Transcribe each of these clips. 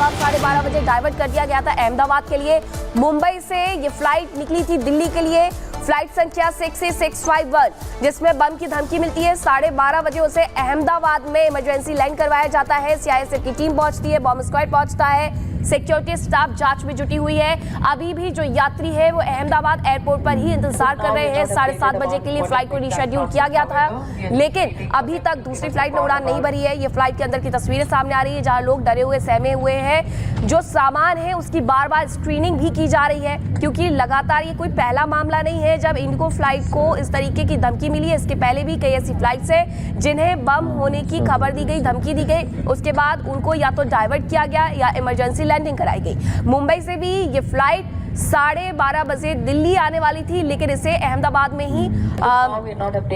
रात 12:30 बजे डाइवर्ट कर दिया गया था अहमदाबाद के लिए। मुंबई से ये फ्लाइट निकली थी दिल्ली के लिए, फ्लाइट संख्या 66651, जिसमें बम की धमकी मिलती है। 12:30 बजे उसे अहमदाबाद में इमरजेंसी लैंड करवाया जाता है। सीआईएसएफ की टीम पहुंचती है, बॉम्ब स्क्वाड पहुंचता है, सिक्योरिटी स्टाफ जांच में जुटी हुई है। अभी भी जो यात्री है वो अहमदाबाद एयरपोर्ट पर ही इंतजार कर रहे हैं। 7:30 बजे के लिए फ्लाइट को रिशेड्यूल किया गया था, लेकिन अभी तक दूसरी फ्लाइट में उड़ान नहीं भरी है। ये फ्लाइट के अंदर की तस्वीरें सामने आ रही है, जहां लोग डरे हुए सहमे हुए हैं। जो सामान है उसकी बार बार स्क्रीनिंग भी की जा रही है, क्योंकि लगातार ये कोई पहला मामला नहीं है जब इंडिगो फ्लाइट को इस तरीके की धमकी मिली है। इसके पहले भी कई ऐसी फ्लाइट्स है जिन्हें बम होने की खबर दी गई, धमकी दी गई, उसके बाद उनको या तो डाइवर्ट किया गया या इमरजेंसी लैंडिंग कराई गई। मुंबई से भी ये फ्लाइट 12:30 बजे दिल्ली आने वाली थी, लेकिन इसे अहमदाबाद में ही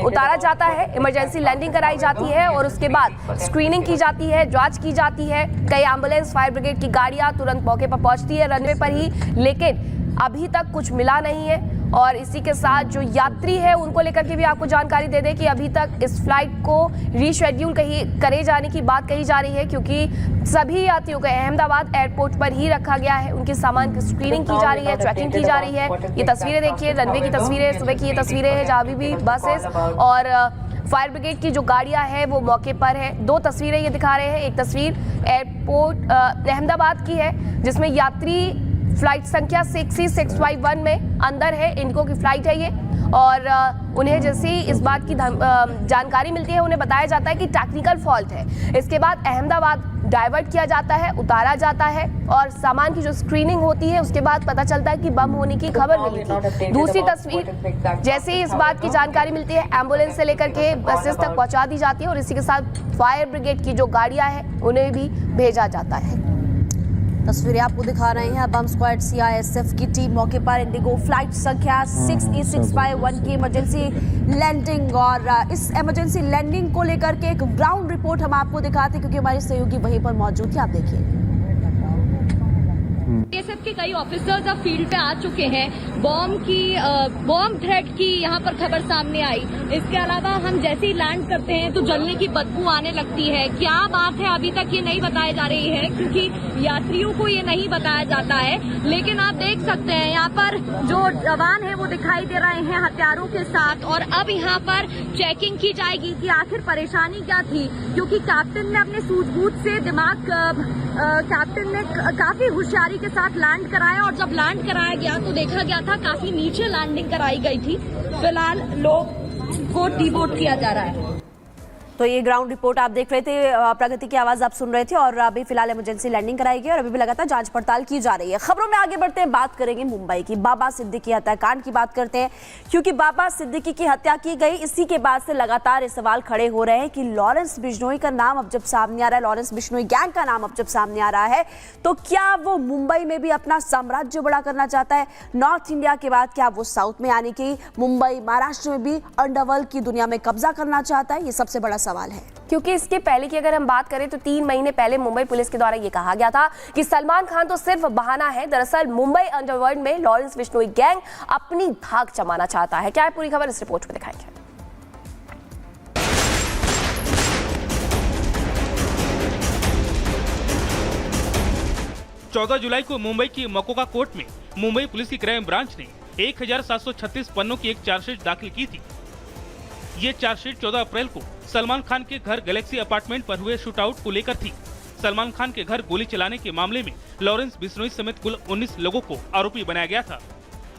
उतारा जाता है, इमरजेंसी लैंडिंग कराई जाती है और उसके बाद स्क्रीनिंग की जाती है, जांच की जाती है। कई एम्बुलेंस, फायर ब्रिगेड की गाड़ियां तुरंत मौके पर पहुंचती है रनवे पर ही, लेकिन अभी तक कुछ मिला नहीं है। और इसी के साथ जो यात्री है उनको लेकर के भी आपको जानकारी दे दें कि अभी तक इस फ्लाइट को रीशेड्यूल करे जाने की बात कही जा रही है, क्योंकि सभी यात्रियों को अहमदाबाद एयरपोर्ट पर ही रखा गया है। उनके सामान की स्क्रीनिंग की जा रही है, चेकिंग की जा रही है। ये तस्वीरें देखिए, रनवे की तस्वीरें, सुबह की ये तस्वीरें हैं जहाँ अभी भी बसेस और फायर ब्रिगेड की जो गाड़ियां हैं वो मौके पर है। दो तस्वीरें ये दिखा रहे हैं, एक तस्वीर एयरपोर्ट अहमदाबाद की है जिसमें यात्री फ्लाइट संख्या 66651 में अंदर है, इंडिगो की फ्लाइट है ये, और उन्हें जैसे ही इस बात की जानकारी मिलती है उन्हें बताया जाता है कि टेक्निकल फॉल्ट है। इसके बाद अहमदाबाद डाइवर्ट किया जाता है, उतारा जाता है और सामान की जो स्क्रीनिंग होती है उसके बाद पता चलता है कि बम होने की खबर मिली थी। दूसरी तस्वीर, जैसे ही इस बात की जानकारी मिलती है एम्बुलेंस से लेकर के बसेस तक पहुंचा दी जाती है और इसी के साथ फायर ब्रिगेड की जो गाड़ियां हैं उन्हें भी भेजा जाता है। तस्वीरें आपको दिखा रहे हैं बम स्क्वाड सीआईएसएफ की टीम मौके पर इंडिगो फ्लाइट संख्या 66651 की इमरजेंसी लैंडिंग, और इस इमरजेंसी लैंडिंग को लेकर के एक ग्राउंड रिपोर्ट हम आपको दिखाते हैं क्योंकि हमारे सहयोगी वहीं पर मौजूद थे। आप देखिए, सीआईएसएफ के कई ऑफिसर्स अब फील्ड पे आ चुके हैं। बॉम्ब थ्रेट की यहाँ पर खबर सामने आई। इसके अलावा हम जैसे ही लैंड करते हैं तो जलने की बदबू आने लगती है। क्या बात है अभी तक ये नहीं बताई जा रही है, क्योंकि यात्रियों को ये नहीं बताया जाता है। लेकिन आप देख सकते हैं यहाँ पर जो जवान है वो दिखाई दे रहे हैं हथियारों के साथ, और अब यहाँ पर चेकिंग की जाएगी कि आखिर परेशानी क्या थी, क्योंकि कैप्टन ने अपने सूझबूझ से कैप्टन ने काफी होशियारी के साथ लैंड कराया, और जब लैंड कराया गया तो देखा गया था काफी नीचे लैंडिंग कराई गई थी। फिलहाल लोग को डिबोट किया जा रहा है। तो ये ग्राउंड रिपोर्ट आप देख रहे थे, प्रगति की आवाज आप सुन रहे थे, और अभी फिलहाल इमरजेंसी लैंडिंग कराई गई और अभी भी लगातार जांच पड़ताल की जा रही है। खबरों में आगे बढ़ते हैं, बात करेंगे मुंबई की, बाबा सिद्दीकी हत्याकांड की बात करते हैं, क्योंकि बाबा सिद्दीकी की हत्या की गई। इसी के बाद से लगातार ये सवाल खड़े हो रहे हैं कि लॉरेंस बिश्नोई का नाम अब जब सामने आ रहा है, लॉरेंस बिश्नोई गैंग का नाम अब जब सामने आ रहा है, तो क्या वो मुंबई में भी अपना साम्राज्य बड़ा करना चाहता है? नॉर्थ इंडिया के बाद क्या वो साउथ में यानी कि मुंबई, महाराष्ट्र में भी अंडरवर्ल्ड की दुनिया में कब्जा करना चाहता है? ये सबसे बड़ा सवाल है, क्योंकि इसके पहले की अगर हम बात करें तो 3 महीने पहले मुंबई पुलिस के द्वारा ये कहा गया था कि सलमान खान तो सिर्फ बहाना है। दरअसल मुंबई अंडरवर्ल्ड में लॉरेंस बिश्नोई गैंग अपनी धाक जमाना चाहता है। क्या है पूरी खबर, इस रिपोर्ट में दिखाएंगे। 14 जुलाई को मुंबई की मकोका कोर्ट में मुंबई पुलिस की क्राइम ब्रांच ने 1736 पन्नों की एक चार्जशीट दाखिल की थी। ये चार्जशीट 14 अप्रैल को सलमान खान के घर गैलेक्सी अपार्टमेंट पर हुए शूटआउट को लेकर थी। सलमान खान के घर गोली चलाने के मामले में लॉरेंस बिश्नोई समेत कुल 19 लोगों को आरोपी बनाया गया था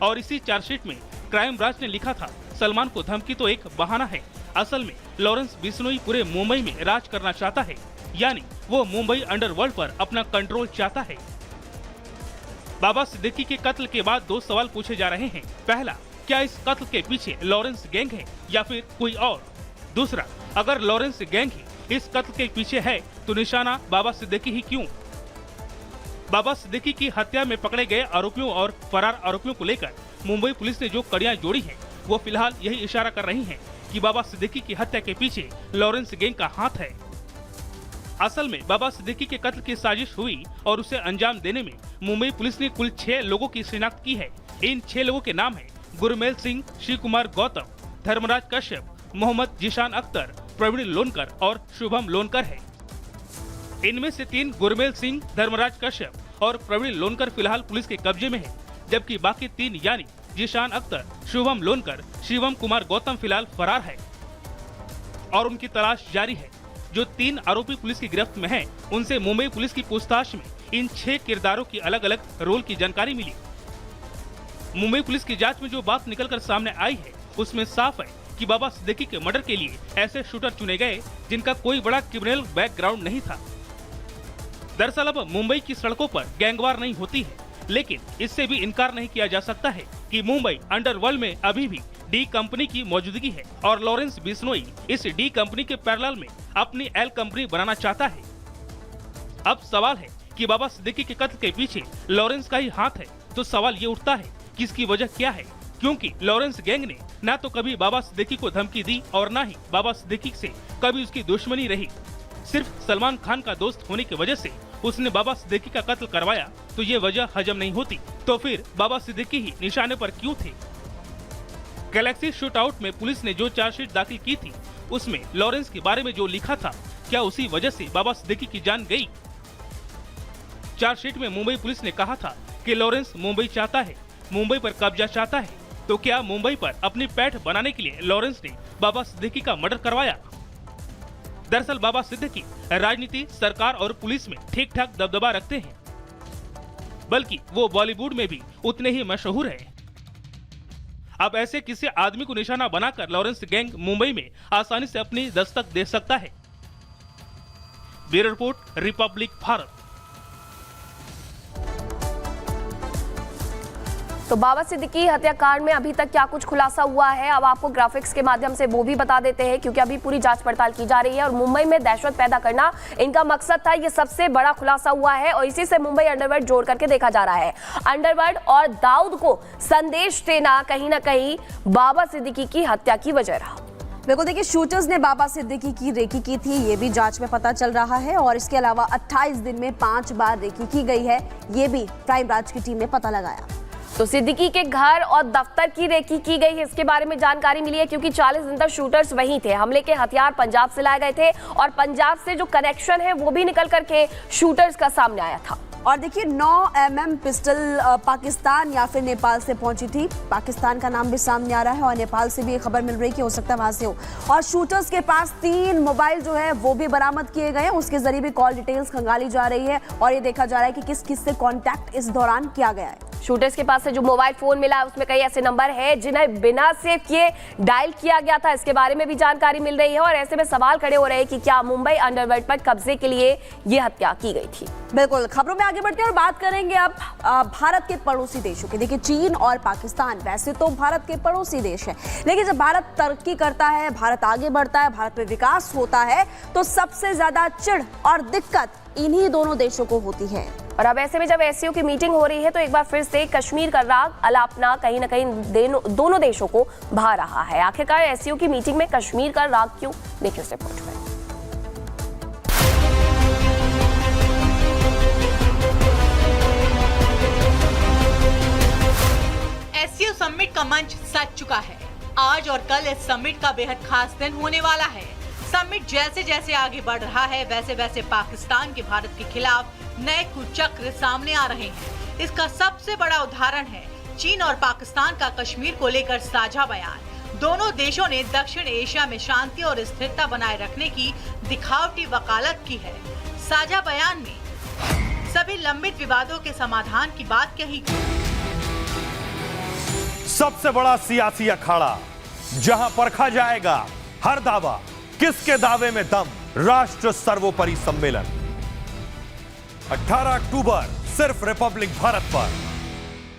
और इसी चार्जशीट में क्राइम ब्रांच ने लिखा था, सलमान को धमकी तो एक बहाना है, असल में लॉरेंस बिश्नोई पूरे मुंबई में राज करना चाहता है, यानी वो मुंबई अंडरवर्ल्ड पर अपना कंट्रोल चाहता है। बाबा सिद्दीकी के कत्ल के बाद 2 सवाल पूछे जा रहे हैं। पहला, क्या इस कत्ल के पीछे लॉरेंस गैंग है या फिर कोई और? दूसरा, अगर लॉरेंस गैंग ही इस कत्ल के पीछे है तो निशाना बाबा सिद्दीकी ही क्यों? बाबा सिद्दीकी की हत्या में पकड़े गए आरोपियों और फरार आरोपियों को लेकर मुंबई पुलिस ने जो कड़ियां जोड़ी हैं, वो फिलहाल यही इशारा कर रही हैं कि बाबा सिद्दीकी की हत्या के पीछे लॉरेंस गैंग का हाथ है। असल में बाबा सिद्दीकी के कत्ल की साजिश हुई और उसे अंजाम देने में मुंबई पुलिस ने कुल 6 लोगों की शिनाख्त की है। इन 6 लोगों के नाम है गुरमेल सिंह, शिव कुमार गौतम, धर्मराज कश्यप, मोहम्मद जीशान अख्तर, प्रवीण लोनकर और शुभम लोनकर है। इनमें से 3 गुरमेल सिंह, धर्मराज कश्यप और प्रवीण लोनकर फिलहाल पुलिस के कब्जे में हैं, जबकि बाकी 3 यानी जीशान अख्तर, शुभम लोनकर, शिवम कुमार गौतम फिलहाल फरार है और उनकी तलाश जारी है। जो 3 आरोपी पुलिस की गिरफ्त में हैं, उनसे मुंबई पुलिस की पूछताछ में इन 6 किरदारों की अलग अलग रोल की जानकारी मिली। मुंबई पुलिस की जांच में जो बात निकलकर सामने आई है, उसमें साफ है कि बाबा सिद्दीकी के मर्डर के लिए ऐसे शूटर चुने गए जिनका कोई बड़ा क्रिमिनल बैकग्राउंड नहीं था। दरअसल अब मुंबई की सड़कों पर गैंगवार नहीं होती है, लेकिन इससे भी इनकार नहीं किया जा सकता है कि मुंबई अंडरवर्ल्ड में अभी भी डी कंपनी की मौजूदगी है और लॉरेंस बिश्नोई इस डी कंपनी के पैरेलल में अपनी एल कंपनी बनाना चाहता है। अब सवाल है कि बाबा सिद्दीकी के कत्ल के पीछे लॉरेंस का ही हाथ है, तो सवाल ये उठता है कि इसकी वजह क्या है, क्योंकि लॉरेंस गैंग ने न तो कभी बाबा सिद्दीकी को धमकी दी और न ही बाबा सिद्दीकी से कभी उसकी दुश्मनी रही। सिर्फ सलमान खान का दोस्त होने की वजह से उसने बाबा सिद्दीकी का कत्ल करवाया, तो ये वजह हजम नहीं होती। तो फिर बाबा सिद्दीकी ही निशाने पर क्यों थे? गैलेक्सी शूटआउट में पुलिस ने जो चार्जशीट दाखिल की थी, उसमें लॉरेंस के बारे में जो लिखा था, क्या उसी वजह से बाबा सिद्दीकी की जान गई? चार्जशीट में मुंबई पुलिस ने कहा था कि लॉरेंस मुंबई चाहता है, मुंबई पर कब्जा चाहता है। तो क्या मुंबई पर अपनी पैठ बनाने के लिए लॉरेंस ने बाबा सिद्दीकी का मर्डर करवाया? दरअसल बाबा सिद्दीकी राजनीति, सरकार और पुलिस में ठीक ठाक दबदबा रखते हैं, बल्कि वो बॉलीवुड में भी उतने ही मशहूर हैं। अब ऐसे किसी आदमी को निशाना बनाकर लॉरेंस गैंग मुंबई में आसानी से अपनी दस्तक दे सकता है। Bureau report, Republic Bharat. तो बाबा सिद्दीकी हत्याकांड में अभी तक क्या कुछ खुलासा हुआ है, अब आपको ग्राफिक्स के माध्यम से वो भी बता देते हैं, क्योंकि अभी पूरी जांच पड़ताल की जा रही है और मुंबई में दहशत पैदा करना इनका मकसद था। ये सबसे बड़ा खुलासा हुआ है और इसी से मुंबई अंडरवर्ल्ड जोड़ करके देखा जा रहा है। अंडरवर्ल्ड और दाऊद को संदेश देना कहीं ना कहीं बाबा सिद्दीकी की हत्या की वजह रहा। बिल्कुल, देखिए शूटर्स ने बाबा सिद्दीकी की रेकी की थी, ये भी जांच में पता चल रहा है और इसके अलावा 28 दिन में 5 बार रेकी की गई है, ये भी क्राइम ब्रांच की टीम ने पता लगाया। तो सिद्दीकी के घर और दफ्तर की रेकी की गई है, इसके बारे में जानकारी मिली है, क्योंकि 40 दिन तक शूटर्स वहीं थे। हमले के हथियार पंजाब से लाए गए थे और पंजाब से जो कनेक्शन है वो भी निकल करके शूटर्स का सामने आया था। और देखिए 9 mm पिस्टल पाकिस्तान या फिर नेपाल से पहुंची थी। पाकिस्तान का नाम भी सामने आ रहा है और नेपाल से भी एक खबर मिल रही है कि हो सकता है वहां से हो। और शूटर्स के पास 3 मोबाइल जो है वो भी बरामद किए गए हैं, उसके जरिए भी कॉल डिटेल्स खंगाली जा रही है और ये देखा जा रहा है कि किस किस से कॉन्टैक्ट इस दौरान किया गया है। शूटर्स के पास से जो मोबाइल फोन मिला है उसमें कई ऐसे नंबर है जिन्हें बिना सेव किए डायल किया गया था, इसके बारे में भी जानकारी मिल रही है और ऐसे में सवाल खड़े हो रहे हैं कि क्या मुंबई अंडरवर्ल्ड पर कब्जे के लिए ये हत्या की गई थी। बिल्कुल, खबरों में आगे बढ़ते हैं और बात करेंगे अब भारत के पड़ोसी देशों की। देखिए चीन और पाकिस्तान वैसे तो भारत के पड़ोसी देश है, लेकिन जब भारत तरक्की करता है, भारत आगे बढ़ता है, भारत में विकास होता है, तो सबसे ज्यादा चिढ़ और दिक्कत इन्हीं दोनों देशों को होती है। और अब ऐसे में जब एससीओ की मीटिंग हो रही है तो एक बार फिर से कश्मीर का राग अलापना कहीं ना कहीं दोनों देशों को भा रहा है। आखिरकार एससीओ की मीटिंग में कश्मीर का राग क्यों, देखिए उस रिपोर्ट में। एससीओ समिट का मंच सज चुका है। आज और कल इस समिट का बेहद खास दिन होने वाला है। समिट जैसे जैसे आगे बढ़ रहा है, वैसे वैसे पाकिस्तान के भारत के खिलाफ नए कुचक्र सामने आ रहे हैं। इसका सबसे बड़ा उदाहरण है चीन और पाकिस्तान का कश्मीर को लेकर साझा बयान। दोनों देशों ने दक्षिण एशिया में शांति और स्थिरता बनाए रखने की दिखावटी वकालत की है। साझा बयान में सभी लंबित विवादों के समाधान की बात कही गई। सबसे बड़ा सियासी अखाड़ा जहां परखा जाएगा हर दावा, किसके दावे में दम। राष्ट्र सर्वोपरि सम्मेलन 18 अक्टूबर सिर्फ रिपब्लिक भारत पर।